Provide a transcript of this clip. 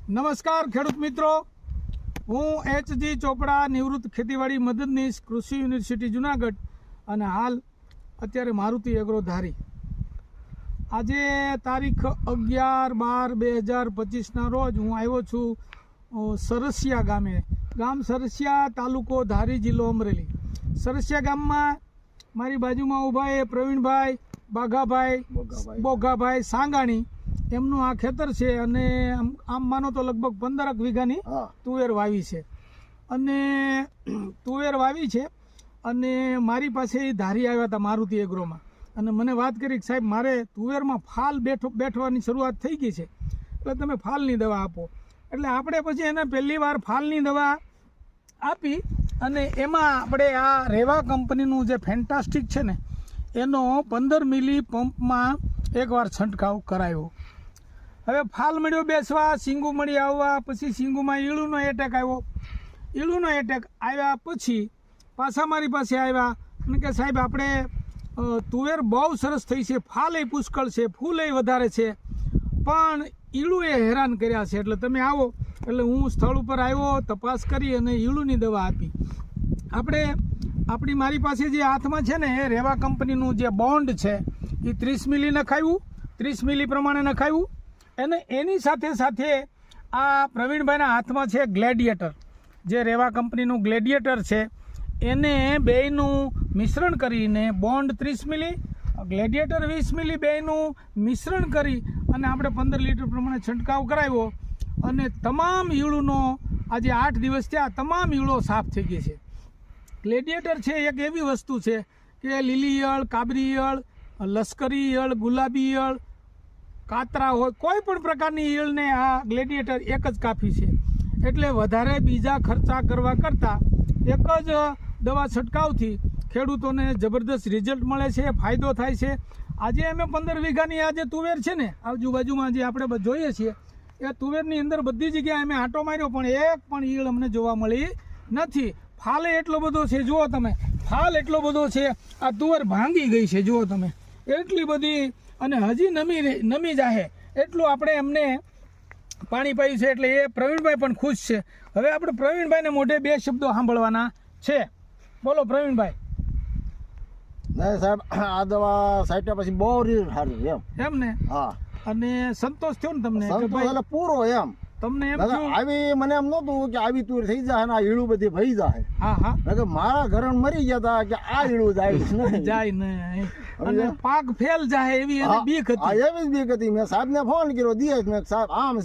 નમસ્કાર ખેડૂત મિત્રો, હું એચ.જી. ચોપડા, નિવૃત્ત ખેતીવાડી મદદનીશ, કૃષિ યુનિવર્સિટી જુનાગઢ અને હાલ અત્યારે મારુતિ એગ્રો ધારી. આજે તારીખ 11/12/2025ના રોજ હું આવ્યો છું સરસિયા ગામે. ગામ સરસિયા, તાલુકો ધારી, જિલ્લો અમરેલી. સરસિયા ગામમાં મારી બાજુમાં ઊભા એ પ્રવીણભાઈ બોઘાભાઈ સાંગાણી, એમનું આ ખેતર છે અને આમ માનો તો લગભગ 15 વીઘાની તુવેર વાવી છે અને મારી પાસે એ ધારી આવ્યા હતા મારુતિ એગ્રોમાં અને મને વાત કરી કે સાહેબ મારે તુવેરમાં ફાલ બેઠવાની શરૂઆત થઈ ગઈ છે, એટલે તમે ફાલની દવા આપો. એટલે આપણે પછી એને પહેલી વાર ફાલની દવા આપી અને એમાં આપણે આ રેવા કંપનીનું જે ફેન્ટાસ્ટિક છે ને એનો 15 મિલી પંપમાં એકવાર છંટકાવ કરાયો. હવે ફાલ મળ્યો બેસવા, શીંગું મળી આવવા, પછી શીંગુમાં ઈળુનો એટેક આવ્યો. ઈળુનો એટેક આવ્યા પછી પાછા મારી પાસે આવ્યા અને કે સાહેબ આપણે તુવેર બહુ સરસ થઈ છે, ફાલ એ પુષ્કળ છે, ફૂલ એ વધારે છે, પણ ઈળું એ હેરાન કર્યા છે, એટલે તમે આવો. એટલે હું સ્થળ ઉપર આવ્યો, તપાસ કરી અને ઈળુની દવા આપી. મારી પાસે જે હાથમાં છે ને એ રેવા કંપનીનું જે બોન્ડ છે એ 30 મિલી નખાવ્યું, 30 મિલી પ્રમાણે નખાવ્યું. અને એની સાથે આ પ્રવીણભાઈના હાથમાં છે ગ્લેડિયેટર, જે રેવા કંપનીનું ગ્લેડિયેટર છે, એને બેયનું મિશ્રણ કરીને બોન્ડ 30 મિલી, ગ્લેડિયેટર 20 મિલી, બેયનું મિશ્રણ કરી અને આપણે 15 લીટર પ્રમાણે છંટકાવ કરાવ્યો અને તમામ ઈળુનો આજે 8 દિવસ થયા, તમામ ઈળો સાફ થઈ ગઈ છે. ગ્લેડિયેટર છે એક એવી વસ્તુ છે કે લીલી ઈયળ, કાબરી ઈયળ, લશ્કરી ઈયળ, ગુલાબી ઈયળ, કાતરા હોય, કોઈ પણ પ્રકારની ઈયળને આ ગ્લેડિયેટર એક જ કાફી છે. એટલે વધારે બીજા ખર્ચા કરવા કરતાં એક જ દવા છંટકાવથી ખેડૂતોને જબરદસ્ત રિઝલ્ટ મળે છે, ફાયદો થાય છે. આજે અમે 15 વીઘાની આ જે તુવેર છે ને આજુબાજુમાં જે આપણે જોઈએ છીએ એ તુવેરની અંદર બધી જગ્યાએ અમે આંટો માર્યો પણ એક પણ ઈયળ અમને જોવા મળી નથી. ફાલે એટલો બધો છે, જુઓ તમે, ફાલ એટલો બધો છે, આ તુવેર ભાંગી ગઈ છે, જુઓ તમે, એટલી બધી, અને હજી નમી જાહે એટલું આપણે એમને પાણી પાયું છે. એટલે એ પ્રવીણભાઈ પણ ખુશ છે. હવે આપણે પ્રવીણભાઈને મોઢે 2 શબ્દો સાંભળવાના છે. બોલો પ્રવીણભાઈ. નહીં સાહેબ, આ દવા સાઈટ્યા પછી બહુ રિઝલ્ટ સારું એમ ને? હા. અને સંતોષ થયો ને તમને? એટલે પૂરો એમ તમને એમ આવી મને એમ નહોતું કે આવી તુર થઈ જાય ને આ ઈળું બધી ભરી જાય. હા હા, મારા ઘર મરી ગયા હતા કે આ ઈળું જાય નહીં અને પાક ફેલ જાય એવી બીક હતી. એવી જ બીક હતી. મેં સાહેબને ફોન કર્યો, દિયેશ, મેં સાહેબ આમ છે